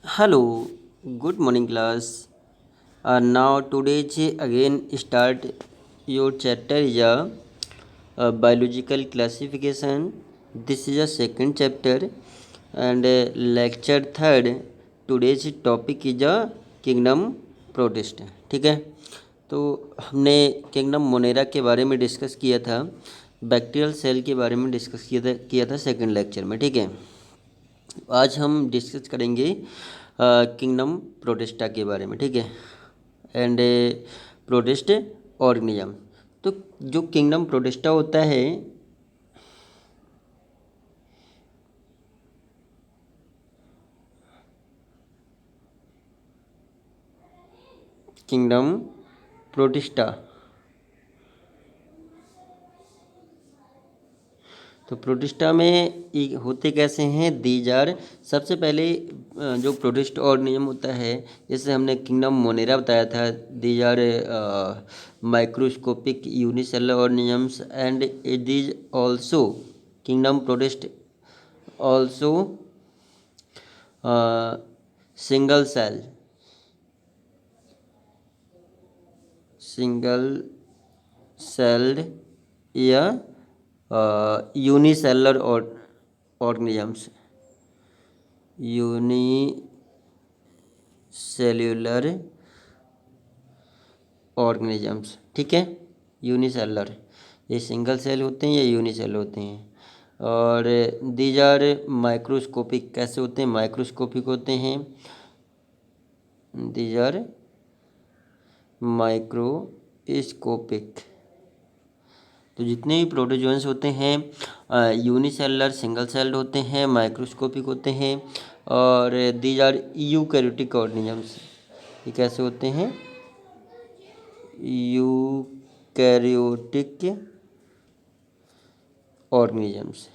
Hello, good morning class. Now today's again start your chapter is a biological classification. This is a second chapter and lecture third. Today's topic is a kingdom protist. ठीक है, तो हमने kingdom Monera के बारे में discuss किया था, bacterial cell के बारे में डिस्कस किया था सेकंड लेक्चर में। ठीक है, आज हम डिस्कस करेंगे किंगडम प्रोटिस्टा के बारे में। ठीक है, एंड प्रोटिस्ट ऑर्गेनिज्म। तो जो किंगडम प्रोटिस्टा होता है, किंगडम प्रोटिस्टा, तो प्रोटिस्टा में होते कैसे हैं, दीज आर। सबसे पहले जो प्रोटिस्ट ऑर्गेनिज्म होता है, जैसे हमने किंगडम मोनेरा बताया था, these are microscopic unicellular organisms and these also kingdom protist also single celled या यूनिसेलुलर ऑर्गेनिजम्स, यूनिसेल्युलर ऑर्गेनिजम्स। ठीक है, यूनिसेलुलर, ये सिंगल सेल होते हैं या यूनिसेल होते हैं। और दीज आर माइक्रोस्कोपिक, कैसे होते हैं, माइक्रोस्कोपिक होते हैं। These are microscopic. तो जितने भी प्रोटोजोन्स होते हैं यूनिसेलुलर, सिंगल सेल्ड होते हैं, माइक्रोस्कोपिक होते हैं। और दीज आर यूकैरियोटिक ऑर्गेनिजम्स, ये कैसे होते हैं, यूकैरियोटिक ऑर्गेनिजम्स।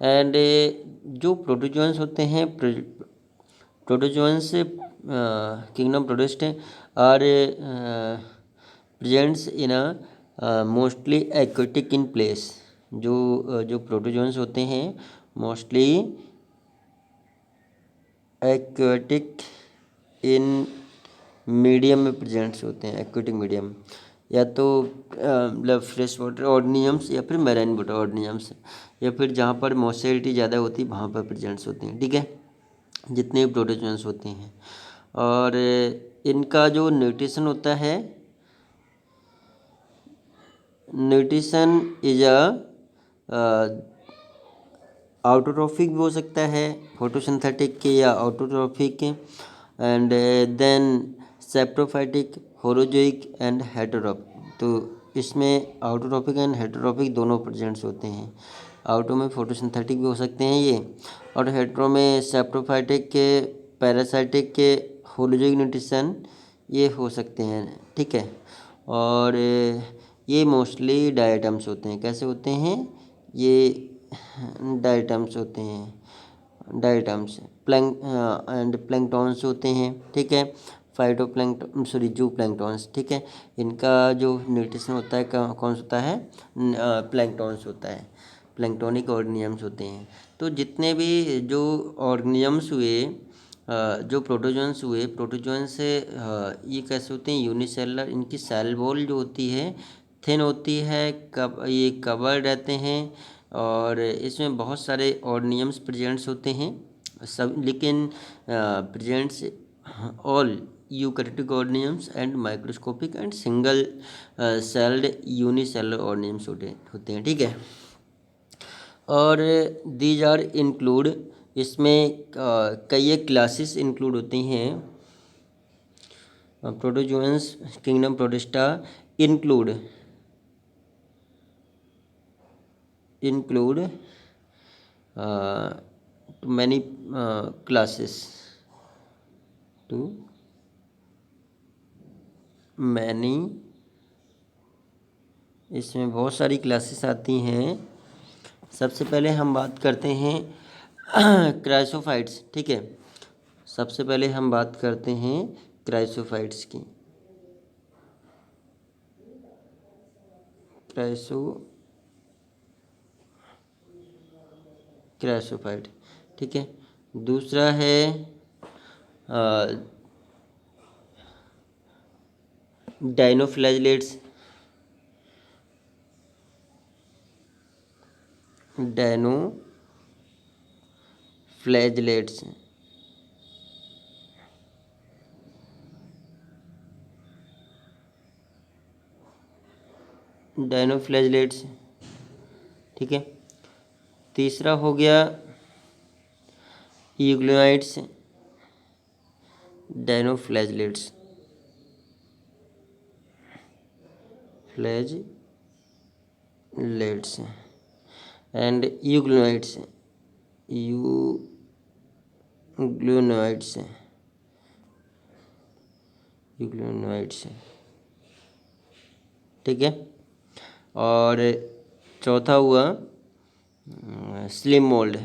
एंड जो प्रोटोजोन्स होते हैं, protozoans kingdom protist are presents in a mostly aquatic in place. जो प्रोटोजोन्स होते हैं मोस्टली एक्वेटिक इन मीडियम में प्रेजेंट्स होते हैं। एक्वेटिक मीडियम या तो मतलब फ्रेश वाटर ऑर्गेनिजम्स या फिर मैराइन वाटर ऑर्गेनिजम्स, या फिर जहाँ पर मॉइस्चरिटी ज़्यादा होती है वहाँ पर प्रेजेंट्स होते हैं। ठीक है, जितने भी प्रोटोजोन्स होते हैं। और इनका जो न्यूट्रिशन होता है, न्यूट्रिशन इज आउटोट्रॉफिक भी हो सकता है, फोटोसिंथेटिक के या autotrophic. And then saprophytic, holozoic and heterotrophic. तो इसमें आउटोट्रॉपिक एंड हेटेरोट्रॉपिक दोनों प्रेजेंट्स होते हैं। आउटो में फोटोसिंथेटिक भी हो सकते हैं ये, और हेटेरो में सेप्टोफाइटिक के, पैरासाइटिक के, होलोजोइक न्यूट्रिशन ये हो सकते हैं। ठीक है, और ये मोस्टली डायटम्स होते हैं। कैसे होते हैं ये, डायटम्स होते हैं। डायटम्स एंड प्लैंक्टॉन्स होते हैं। ठीक है, फाइटोप्लैंक्टन, सॉरी जू प्लैंक्टॉन्स। ठीक है, इनका जो न्यूट्रिशन होता है कौन सा होता है, प्लैंक्टॉन्स होता है, प्लैंक्टोनिक ऑर्गेनिजम्स होते हैं। तो जितने भी जो ऑर्गेनिजम्स हुए, जो प्रोटोजोन्स हुए, प्रोटोजोन्स से ये कैसे होते हैं, यूनिसेलुलर। इनकी सेल वॉल जो होती है थिन होती है, ये कवर रहते हैं, और इसमें बहुत सारे ऑर्गेनिजम्स प्रेजेंट्स होते हैं सब, लेकिन presents all eukaryotic organisms and microscopic and single celled unicellular organisms होते हैं। ठीक है, और दीज आर इंक्लूड, इसमें कई क्लासेस इंक्लूड होती हैं। Protozoans kingdom protista include to many classes, to many, इसमें बहुत सारी क्लासेस आती हैं। सबसे पहले हम बात करते हैं क्राइसोफाइट्स। ठीक है, सबसे पहले हम बात करते हैं क्राइसोफाइट्स की। क्राइसोफाइट, ठीक है। दूसरा है डाइनोफ्लैजलेट्स, डाइनोफ्लैजलेट्स, डाइनोफ्लैजलेट्स। ठीक है। तीसरा हो गया यूग्लोनाइड्स, डाइनोफ्लैजलेट्स, फ्लैजलेट्स एंड यूग्लोनाइड्स, यूग्लोनाइड्स, यूग्लोनाइड्स। ठीक है। और चौथा हुआ स्लिम मोल्ड,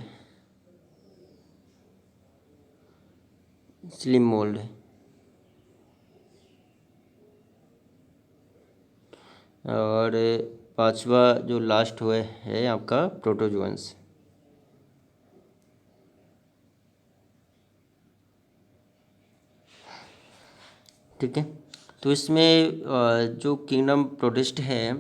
स्लिम मोल्ड। और पांचवा जो लास्ट हुआ है आपका प्रोटोजोअन्स। ठीक है। तो इसमें जो किंगडम प्रोटिस्ट है,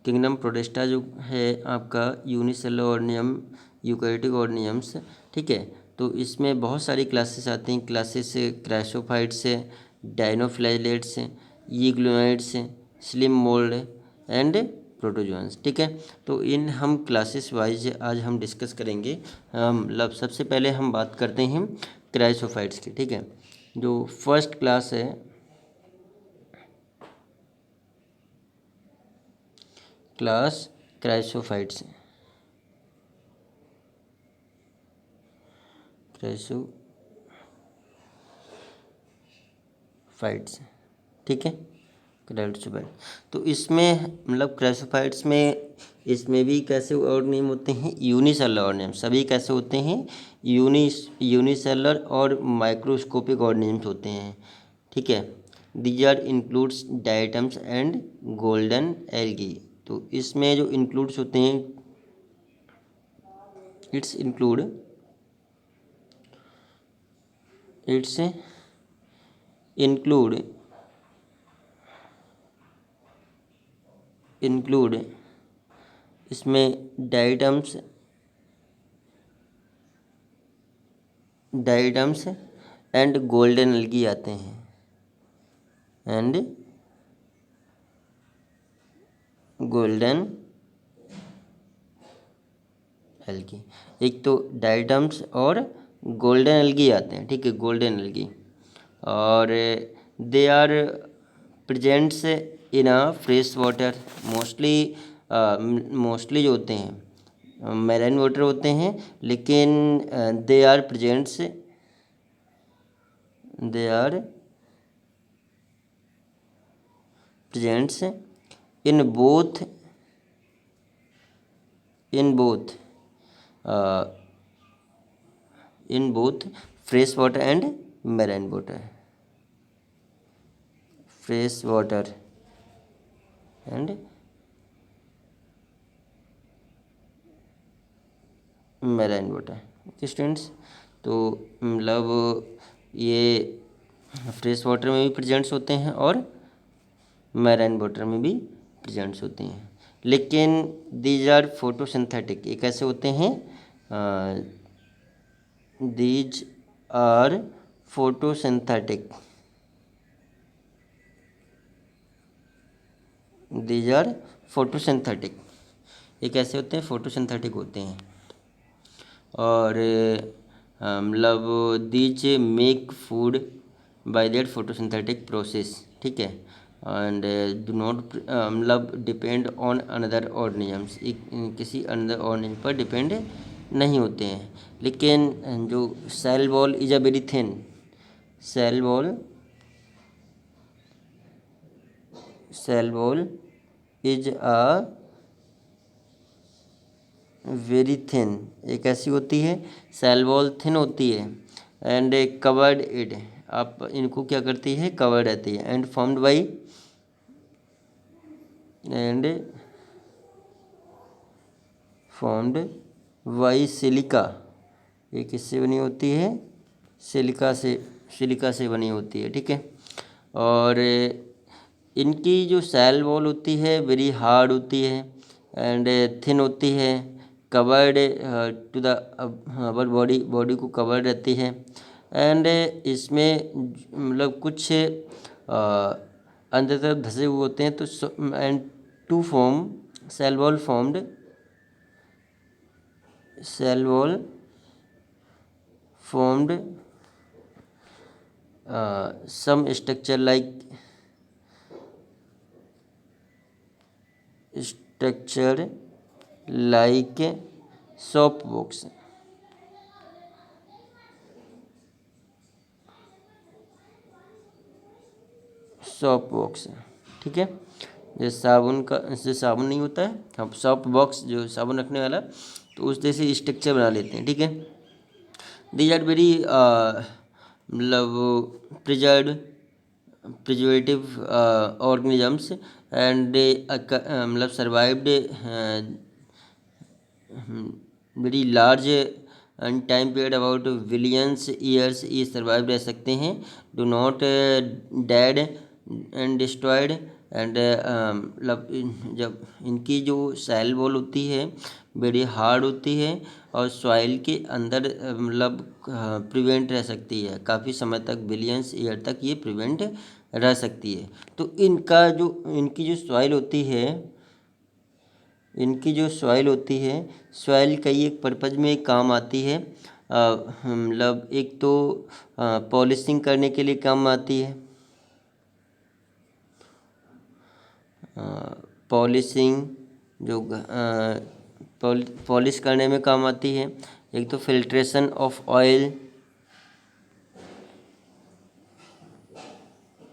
किंगडम प्रोटिस्टा जो है आपका यूनिसेलुलर ऑर्गेनियम, यूकैरियोटिक ऑर्गेनियम्स। ठीक है। तो इसमें बहुत सारी क्लासेस आती हैं। Classes chrysophytes, dinoflagellates, euglenoids, slime mould and protozoans. ठीक है। तो इन हम क्लासेस वाइज आज हम डिस्कस करेंगे। मतलब सबसे पहले हम बात करते हैं क्राइसोफाइट्स की। ठीक है। जो फर्स्ट क्लास है क्लास क्राइसोफाइट्स, क्राइसोफाइट्स। ठीक है। क्राइसोफाइट। तो इसमें मतलब क्राइसोफाइट्स में इसमें भी कैसे ऑर्गेनिज्म होते हैं, यूनिसेलुलर ऑर्गेनिज्म। सभी कैसे होते हैं, यूनिसेलुलर और माइक्रोस्कोपिक ऑर्गेनिज्म होते हैं। ठीक है। These are includes diatoms and golden algae. तो इसमें जो इंक्लूड्स होते हैं, इट्स इंक्लूड इंक्लूड इसमें डाइटम्स एंड गोल्डन एल्गी आते हैं, एंड गोल्डन एल्गी। एक तो डाइटम्स और गोल्डन एल्गी आते हैं। ठीक है। Golden algae. और they are presents in a fresh water. Mostly जो होते हैं मैराइन वाटर होते हैं, लेकिन they are presents in both fresh water and marine water, fresh water and marine water. Okay students. तो मतलब ये फ्रेश वाटर में भी प्रेजेंट्स होते हैं और मैराइन वाटर में भी प्रेजेंट्स होते हैं, लेकिन दीज आर फोटोसिंथेटिक। ये कैसे होते हैं, these are photosynthetic, these are photosynthetic. ये कैसे होते हैं, फोटोसिंथेटिक होते हैं। और मतलब these make food by their photosynthetic process. ठीक है। एंड डू नॉट मतलब डिपेंड ऑन अनदर ऑर्गेनिजम्स, किसी अनदर ऑर्गेनिज्म पर डिपेंड नहीं होते हैं। लेकिन जो cell wall is a very thin, cell wall is a very thin. एक ऐसी होती है, सेल वॉल थिन होती है, एंड कवर्ड इट। आप इनको क्या करती है, कवर्ड रहती है, एंड फॉर्म्ड बाई सिलिका। ये किससे बनी होती है, सिलिका से सिलिका से बनी होती है, ठीक है। और इनकी जो सेल वॉल होती है वेरी हार्ड होती है एंड थिन होती है, covered to the our body, body को कवर्ड रहती है। एंड इसमें मतलब कुछ अंदर तरफ धसे हुए होते हैं। तो and to form cell wall formed, cell wall formed some structure like soap box, soap box, ठीक है। जैसे साबुन का, जैसे साबुन नहीं होता है, हम सॉप बॉक्स जो साबुन रखने वाला, तो उस जैसे स्ट्रक्चर बना लेते हैं, ठीक है। दीज आर वेरी मतलब प्रिजर्वेटिव ऑर्गेनिजम्स एंड मतलब survived very large and time period about billions years, ये सर्वाइव रह सकते हैं, do not dead and destroyed. And मतलब जब इनकी जो सेल वॉल होती है वेरी हार्ड होती है और सॉइल के अंदर मतलब प्रिवेंट रह सकती है, काफ़ी समय तक, बिलियंस ईयर तक ये प्रिवेंट रह सकती है। तो इनकी जो सॉइल होती है, इनकी जो सॉइल होती है, सॉइल कई एक पर्पज़ में काम आती है। मतलब एक तो पॉलिशिंग करने के लिए काम आती है, पॉलिशिंग जो पॉलिश करने में काम आती है। एक तो filtration of oil,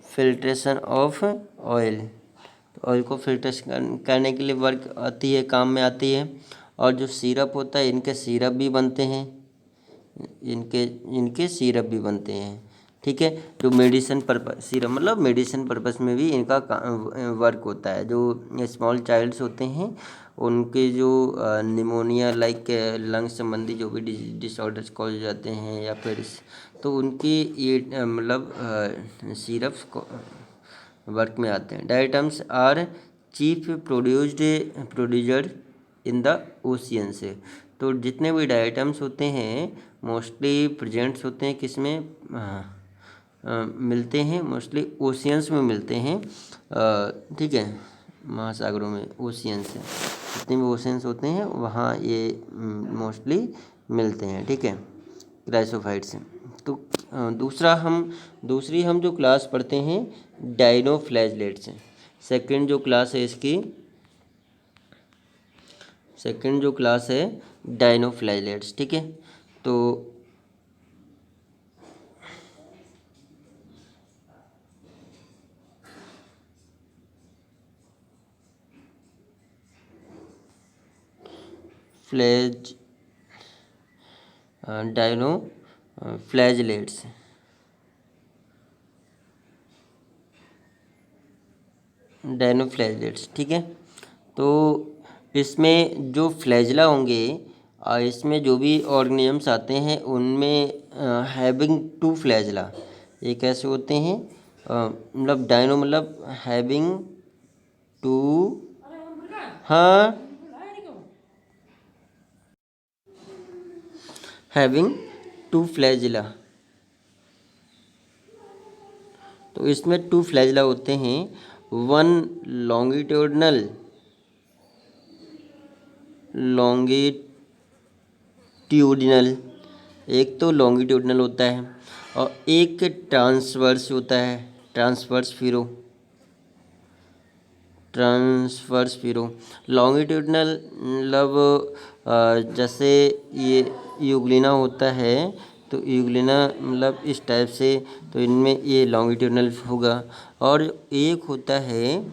filtration of oil, तो ऑयल को फिल्टर करने के लिए वर्क आती है, काम में आती है। और जो सिरप होता है, इनके सिरप भी बनते हैं, इनके सिरप भी बनते हैं, ठीक है। जो मेडिसिन पर्पस, सिरप मतलब मेडिसिन पर्पस में भी इनका वर्क होता है। जो स्मॉल चाइल्ड्स होते हैं उनके जो निमोनिया लाइक लंग संबंधी जो भी डिसऑर्डर्स कॉज हो जाते हैं या फिर, तो उनके ये मतलब सिरप्स वर्क में आते हैं। Diatoms are chief producer in the ocean से, तो जितने भी डायटम्स होते हैं मोस्टली प्रेजेंट्स होते हैं किस में, मिलते हैं मोस्टली ओशियंस में मिलते हैं, ठीक है, महासागरों में, ओशियंस से जितने भी ओशियंस होते हैं वहाँ ये मोस्टली मिलते हैं, ठीक है, क्राइसोफाइट्स। तो दूसरी हम जो क्लास पढ़ते हैं डायनोफ्लैजलेट्स। सेकंड जो क्लास है इसकी, सेकंड जो क्लास है डायनोफ्लैजलेट्स, ठीक है। तो डायनोफ्लैजलेट्स, डायनोफ्लैजलेट्स, ठीक है। तो इसमें जो फ्लैजला होंगे, इसमें जो भी ऑर्गेनिजम्स आते हैं उनमें हैविंग टू फ्लैजला, ये कैसे होते हैं, मतलब डायनो मतलब हैविंग टू, हाँ, हैविंग टू फ्लैजला। तो इसमें टू फ्लैजला होते हैं, वन लॉन्गिट्यूडनल, एक तो लॉन्गिट्यूडनल होता है और एक ट्रांसवर्स होता है, ट्रांसवर्स फिरो। लॉन्गिट्यूडनल मतलब जैसे ये यूग्लिना होता है, तो यूग्लिना मतलब इस टाइप से, तो इनमें ये लॉन्गिट्यूडनल होगा। और एक होता है,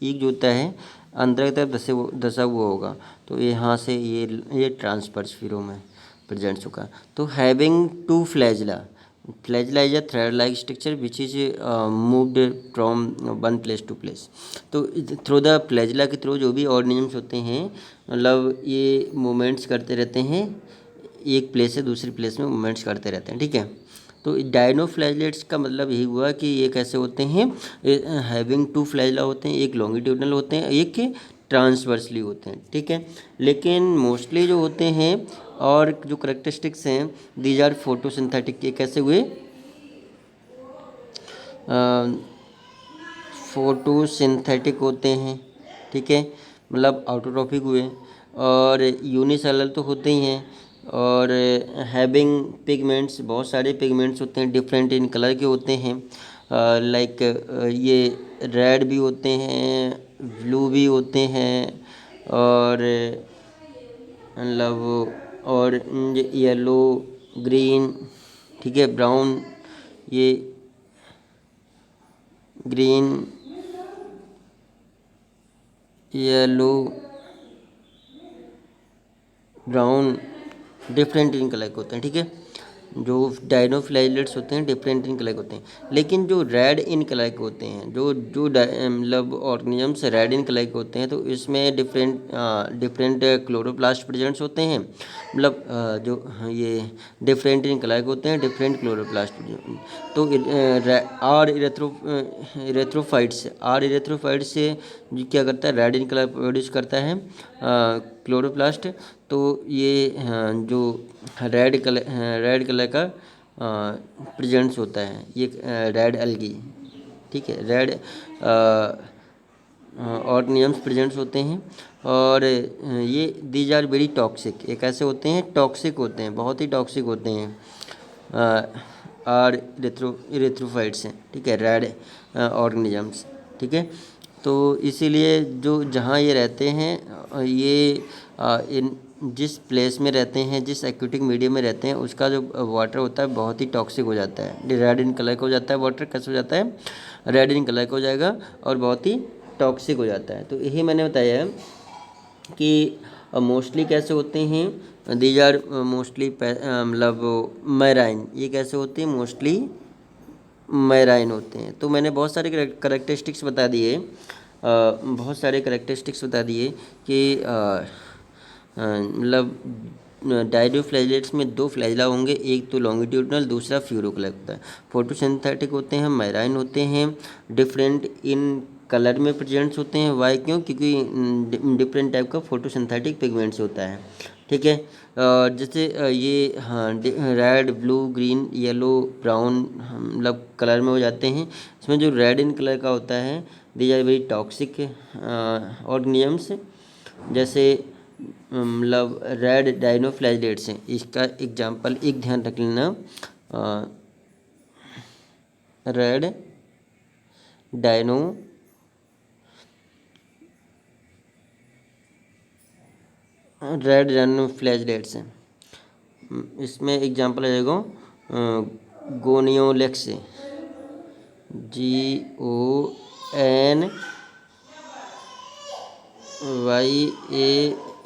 एक जो होता है अंदर की तरफ धसा हुआ होगा, तो यहाँ से ये ट्रांसवर्स फिरो में प्रेजेंट्स होगा। तो having two flagella, flagella is a thread like structure which is moved from one place to place. तो थ्रू द फ्लैजला के थ्रू जो भी ऑर्गेनिजम्स होते हैं मतलब ये मूवमेंट्स करते रहते हैं, एक प्लेस से दूसरी प्लेस में मूवमेंट्स करते रहते हैं, ठीक है। तो डायनोफ्लैजेलेट्स का मतलब यही हुआ कि ये कैसे होते हैं, हैविंग टू फ्लैजला होते हैं, एक लॉन्गिट्यूडनल होते हैं, एक ट्रांसवर्सली होते हैं, ठीक है। लेकिन मोस्टली जो होते हैं और जो करेक्टरिस्टिक्स हैं, दीज आर फोटोसिंथेटिक के कैसे हुए, फोटोसिंथेटिक होते हैं, ठीक है, मतलब आउटोट्रॉफिक हुए, और यूनिसेलुलर तो होते ही हैं, और हैविंग पिगमेंट्स, बहुत सारे पिगमेंट्स होते हैं, डिफरेंट इन कलर के होते हैं, लाइक ये रेड भी होते हैं, ब्लू भी होते हैं, और मतलब ऑरेंज, येलो, ग्रीन, ठीक है, ब्राउन, ये green, yellow, brown, different in colour के होते हैं, ठीक है। जो डायनोफ्लैजेलेट्स होते हैं डिफरेंट इन कलर के होते हैं, लेकिन जो रेड इन कलर के होते हैं, जो जो मतलब ऑर्गेनिजम्स रेड इन कलर के होते हैं, तो इसमें डिफरेंट क्लोरोप्लास्ट प्रेजेंट्स होते हैं, मतलब जो ये डिफरेंट इन कलर के होते हैं, डिफरेंट क्लोरोप्लास्ट। तो इरेथ्रोफाइट्स से क्या करता है, रेड इन कलर प्रोड्यूस करता है क्लोरोप्लास्ट। तो ये जो रेड कलर का प्रेजेंट्स होता है, ये रेड एल्गी, ठीक है, रेड ऑर्गेनिजम्स प्रेजेंट्स होते हैं, और ये दीज आर वेरी टॉक्सिक, ये कैसे होते हैं, टॉक्सिक होते हैं, बहुत ही टॉक्सिक होते हैं, और इरेथ्रोफाइट्स हैं, ठीक है, रेड ऑर्गेनिजम्स, ठीक है। तो इसीलिए जो जहाँ ये रहते हैं, ये इन जिस प्लेस में रहते हैं, जिस एक्वेटिक मीडियम में रहते हैं, उसका जो वाटर होता है बहुत ही टॉक्सिक हो जाता है, रेड इन कलर का हो जाता है, वाटर कैसे हो जाता है, रेड इन कलर का हो जाएगा और बहुत ही टॉक्सिक हो जाता है। तो यही मैंने बताया है कि मोस्टली कैसे होते हैं, दीज आर मोस्टली मतलब मैराइन, ये कैसे होते हैं, मोस्टली मैराइन होते हैं। तो मैंने बहुत सारे करेक्टरिस्टिक्स बता दिए, बहुत सारे करेक्टरिस्टिक्स बता दिए कि मतलब डायनोफ्लैजेलेट्स में दो फ्लैजला होंगे, एक तो लॉन्गिट्यूडनल, दूसरा फ्यूरोक्लर होता है। फोटोसिंथेटिक होते हैं, मैराइन होते हैं, डिफरेंट इन कलर में प्रेजेंट्स होते हैं। वाई, क्यों, क्योंकि डिफरेंट टाइप का फोटोसिंथेटिक पिगमेंट्स होता है, ठीक है। जैसे ये हाँ red, blue, green, yellow, brown मतलब कलर में हो जाते हैं। इसमें जो रेड इन कलर का होता है, these are very toxic organisms. जैसे मतलब रेड डायनोफ्लैजेलेट्स हैं, इसका एग्जांपल एक ध्यान रख लेना, रेड डायनो डायनोफ्लैजेलेट्स हैं, इसमें एग्जांपल आ जाएगा गोनियोलेक्स,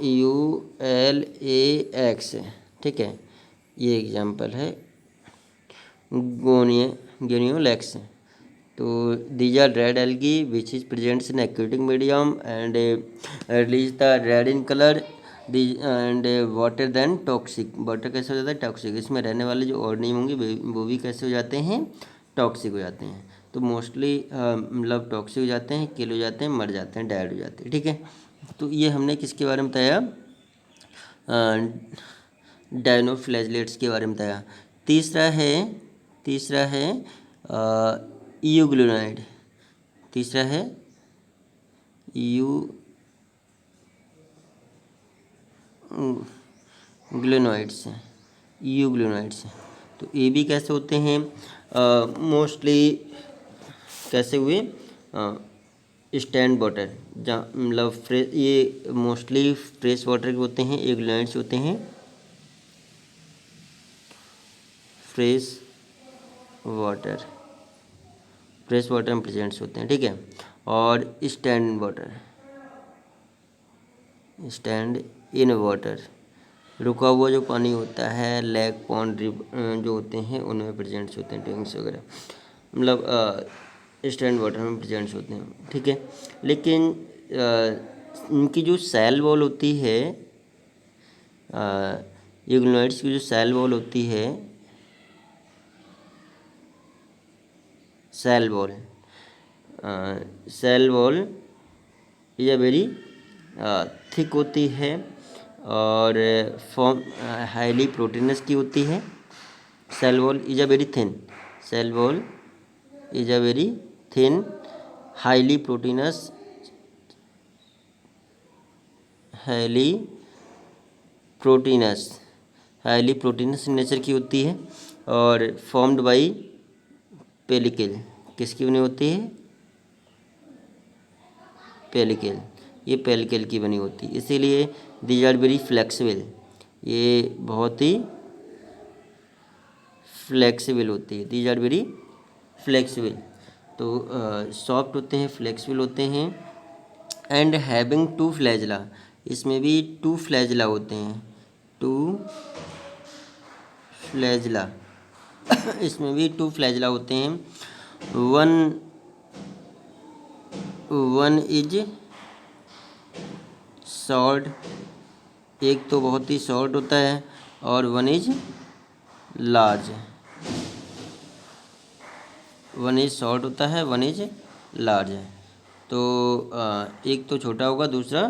GONYAULAX, ठीक है, ये एग्जांपल है गोनियोलेक्स। तो these are red algae which is presents in aquatic medium and release the red in colour and water then toxic. Water कैसे हो जाता है, टॉक्सिक। इसमें रहने वाले जो ऑर्गेनिज्म होंगे वो भी कैसे हो जाते हैं, टॉक्सिक हो जाते हैं। तो मोस्टली मतलब टॉक्सिक हो जाते हैं, किल हो जाते हैं, मर जाते हैं, डेड हो जाते हैं, ठीक है। तो ये हमने किसके बारे में बताया, डायनोफ्लैजेलेट्स के बारे में बताया। तीसरा है यूग्लूनाइड, तीसरा है यूग्लूनोइड्स, यूग्लूनोइड्स। तो ये भी कैसे होते हैं, मोस्टली कैसे हुए, स्टैंड वाटर, जहाँ मतलब फ्रेश, ये मोस्टली फ्रेश वाटर के होते हैं, यूग्लूनोइड्स होते हैं फ्रेश वाटर में प्रेजेंट्स होते हैं, ठीक है। और स्टैंड इन वाटर, रुका हुआ जो पानी होता है, लेक, पॉन्ड, जो होते हैं उनमें प्रेजेंट्स होते हैं, टैंक्स वगैरह, मतलब स्टैंड वाटर में प्रेजेंट्स होते हैं, ठीक है। लेकिन इनकी जो सेल वॉल होती है, यूग्लूनोइड्स की जो सेल वॉल होती है, सेल वॉल, सेल वॉल ये वेरी थिक होती है और फॉर्म हाईली प्रोटीनस की होती है। Cell wall is a very thin, cell wall is a very thin highly proteinous, highly proteinous, highly proteinous nature की होती है और फॉर्म्ड बाई पेलिकल, किसकी बनी होती है? पेलिकल, ये पेलिकल की बनी होती है, इसीलिए दीज आर वेरी फ्लेक्सिबल, ये बहुत ही फ्लेक्सिबल होती है, दीज आर वेरी फ्लेक्सिबल। तो सॉफ्ट होते हैं, फ्लेक्सिबल होते हैं। एंड हैविंग टू फ्लैजला, इसमें भी टू फ्लैजला होते हैं, टू फ्लैजला इसमें भी टू फ्लैजला होते हैं। वन इज शॉर्ट, एक तो बहुत ही शॉर्ट होता है और one is large, one is short होता है, वन इज लार्ज है। तो एक तो छोटा होगा, दूसरा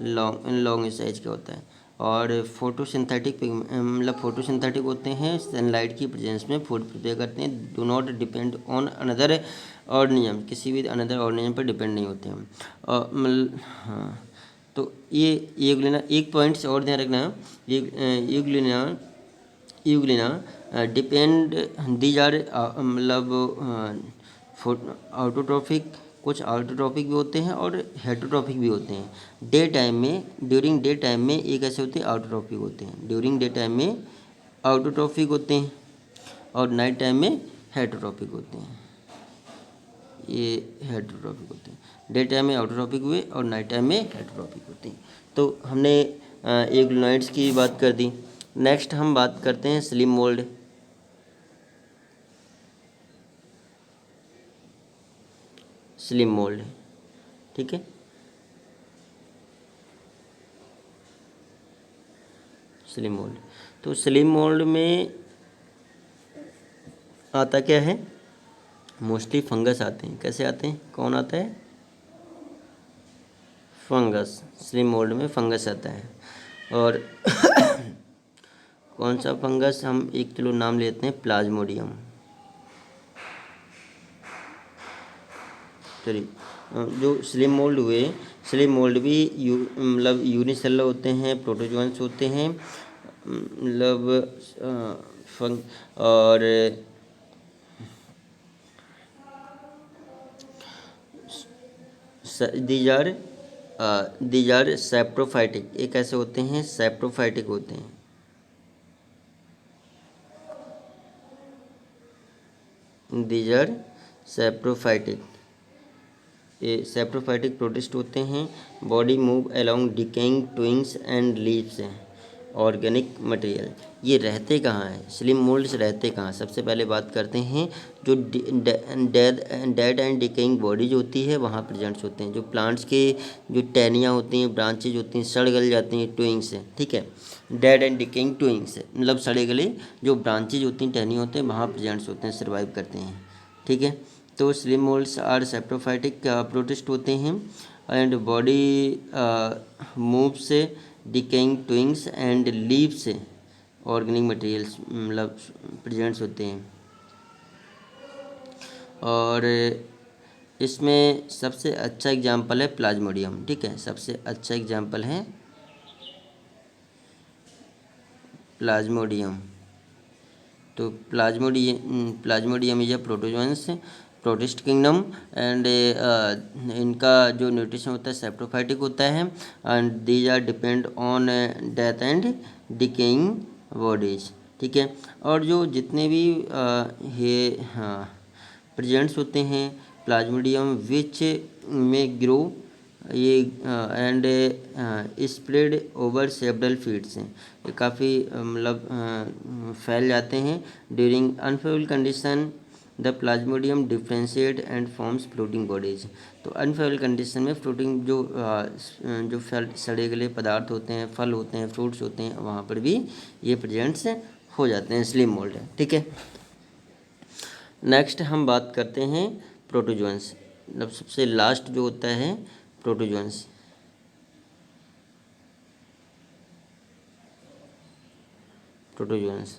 लॉन्ग साइज का होता है। और फोटोसिंथेटिक मतलब फोटोसिंथेटिक होते हैं, सनलाइट की प्रेजेंस में फूड प्रिपेयर करते हैं। Do not depend on another organism, किसी भी अनदर ऑर्गेनिज्म पर डिपेंड नहीं होते हैं। हाँ, तो ये यूग्लिना, एक पॉइंट्स और ध्यान रखना, euglena euglena depend, these are मतलब ऑटोट्रॉफिक, कुछ ऑटोट्रॉफिक भी होते हैं और हेटरोट्रॉफिक भी होते हैं। डे टाइम में, ड्यूरिंग डे टाइम में एक ऐसे होते हैं ऑटोट्रॉफिक होते हैं, ड्यूरिंग डे टाइम में ऑटोट्रॉफिक होते हैं और नाइट टाइम में हेटरोट्रॉफिक होते हैं, ये हेटरोट्रॉफिक होते हैं। डे टाइम में ऑटोट्रॉफिक हुए और नाइट टाइम में हेटरोट्रॉफिक होते हैं। तो हमने यूग्लिनोइड्स की बात कर दी। नेक्स्ट हम बात करते हैं स्लिम मोल्ड। स्लिम मोल्ड, ठीक है। स्लिम मोल्ड, तो स्लिम मोल्ड में आता क्या है? मोस्टली फंगस आते हैं। कैसे आते हैं? कौन आता है? फंगस। स्लिम मोल्ड में फंगस आता है। और कौन सा फंगस? हम एक किलो नाम लेते हैं, प्लाज्मोडियम। चलिए, जो स्लिम मोल्ड हुए, स्लिम मोल्ड भी मतलब यूनिसेलर होते हैं, प्रोटोजोअन्स होते हैं, मतलब फंग और दीज आर सैप्रोफाइटिक, ये कैसे होते हैं? सैप्रोफाइटिक होते हैं। दीज आर सैप्रोफाइटिक, ये सैप्रोफाइटिक प्रोटिस्ट होते हैं। Body move along decaying twigs and leaves, organic material. ये रहते कहाँ हैं? स्लिम मोल्ड्स रहते कहाँ? सबसे पहले बात करते हैं जो डेड एंड डिकेइंग बॉडी जो होती है वहाँ प्रेजेंट्स होते हैं। जो प्लांट्स के जो टहनियाँ होती हैं, ब्रांचेज होती हैं, सड़ गल जाती हैं, ट्विंग्स हैं, ठीक है। डेड एंड डिकेइंग ट्विंग्स मतलब सड़े गले जो ब्रांचेज होती हैं, टहनियाँ होते हैं, वहाँ प्रेजेंट्स होते हैं, सर्वाइव करते हैं, ठीक है। तो slime moulds are saprophytic protist होते हैं एंड बॉडी मूव से decaying twigs and leaves organic materials मतलब प्रेजेंट्स होते हैं। और इसमें सबसे अच्छा एग्जांपल है प्लाज्मोडियम, ठीक है। सबसे अच्छा एग्जांपल है प्लाज्मोडियम। तो plasmodium is a protozoans, protist kingdom and इनका जो न्यूट्रिशन होता है सेप्रोफाइटिक होता है and these are depend on death and decaying bodies, ठीक है। और जो जितने भी प्रेजेंट्स होते हैं प्लाज्मोडियम विच में ग्रो ये and spread over several feets हैं, ये काफ़ी मतलब फैल जाते हैं। During unfavourable condition the plasmodium differentiate and forms floating bodies. तो अनफेवरेबल कंडीशन में फ्लोटिंग जो सड़े गले पदार्थ होते हैं, फल होते हैं, फ्रूट्स होते हैं, वहाँ पर भी ये प्रेजेंट्स हो जाते हैं, स्लिम मोल्ड है, ठीक है। नेक्स्ट हम बात करते हैं प्रोटोजोअन्स, मतलब सबसे लास्ट जो होता है प्रोटोजोअन्स। प्रोटोजोअन्स,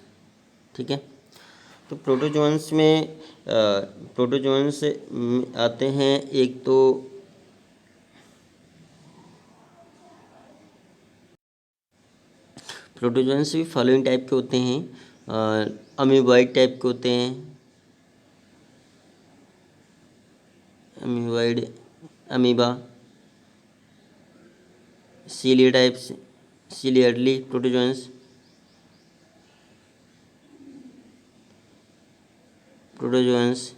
ठीक है। तो प्रोटोजोअन्स में प्रोटोजोअन्स आते हैं, एक तो प्रोटोजोअन्स भी फॉलोइंग टाइप के होते हैं, अमीबॉइड टाइप के होते हैं, amoeboid, amoeba, cilia types, ciliary protozoans, protozoans,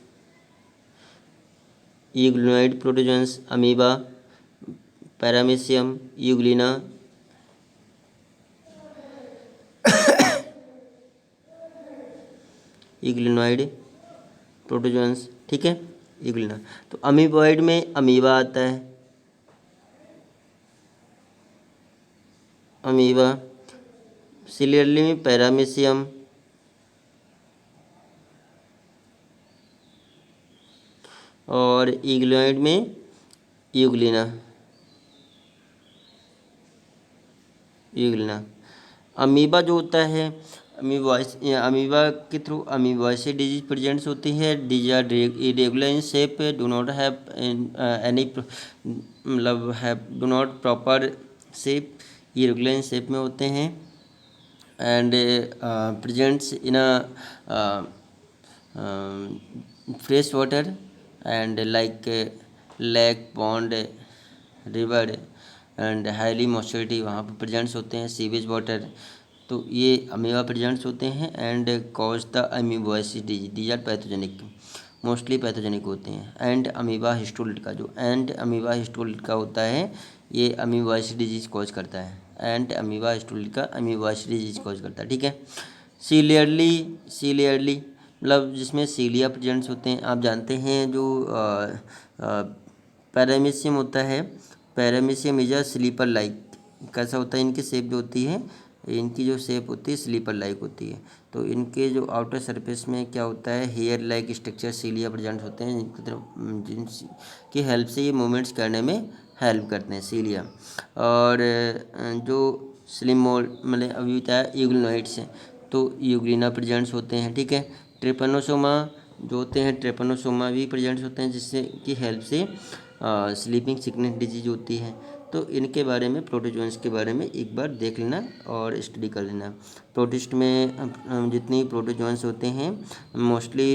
euglenoid protozoans, amoeba, paramecium, euglena, euglenoid protozoans, ठीक है, यूग्लिना। तो अमीबॉइड में अमीबा आता है, अमीबा, सिलियरली में पैरामीशियम, और यूग्लिनोइड में यूग्लिना, यूग्लिना। अमीबा जो होता है, अमीबा के थ्रू अमीबॉइसी डिजीज प्रेजेंट्स होती है। These are irregular in shape, do not have any, मतलब have do not proper shape, irregular in shape में होते हैं, and presents in a fresh water and like lake, pond, river, and highly moisture वहाँ पर presents होते हैं, sewage water. तो ये अमीबा प्रेजेंट्स होते हैं and cause the amoebiasis disease, these are pathogenic, mostly pathogenic होते हैं। एंड अमीबा हिस्टोलिटिका, जो एंड अमीबा हिस्टोलिटिका होता है, ये अमीबॉइसिस डिजीज कॉज करता है। And amoeba histolytica amoebiasis disease cause करता है, ठीक है। सीलियरली मतलब जिसमें सीलिया प्रेजेंट्स होते हैं। आप जानते हैं जो पैरामीशियम होता है, paramecium is a slipper like, कैसा होता है, इनकी शेप जो होती है, इनकी जो शेप होती है स्लीपर लाइक होती है। तो इनके जो आउटर सरफेस में क्या होता है, हेयर लाइक स्ट्रक्चर सीलिया प्रेजेंट होते हैं, जिनकी तरफ जिनकी हेल्प से ये मूवमेंट्स करने में हेल्प करते हैं सीलिया। और जो स्लिम मोल्ड, मतलब अभी बताया यूग्लिनोइड्स हैं, तो यूग्लिना प्रेजेंट्स होते हैं, ठीक है। ट्रिपनोसोमा जो होते हैं, ट्रिपनोसोमा भी प्रेजेंट्स होते हैं, जिससे की हेल्प से स्लीपिंग सिकनेस डिजीज होती है। तो इनके बारे में, प्रोटोजोन्स के बारे में एक बार देख लेना और स्टडी कर लेना। प्रोटिस्ट में जितनी प्रोटोजोन्स होते हैं मोस्टली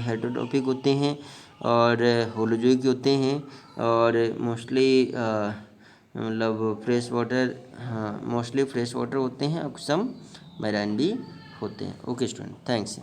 हेटरोट्रॉपिक होते हैं और होलोजोइक होते हैं, और मोस्टली मतलब फ्रेश वाटर, हाँ मोस्टली फ्रेश वाटर होते हैं, और सम मैराइन भी होते हैं। Okay student, thanks.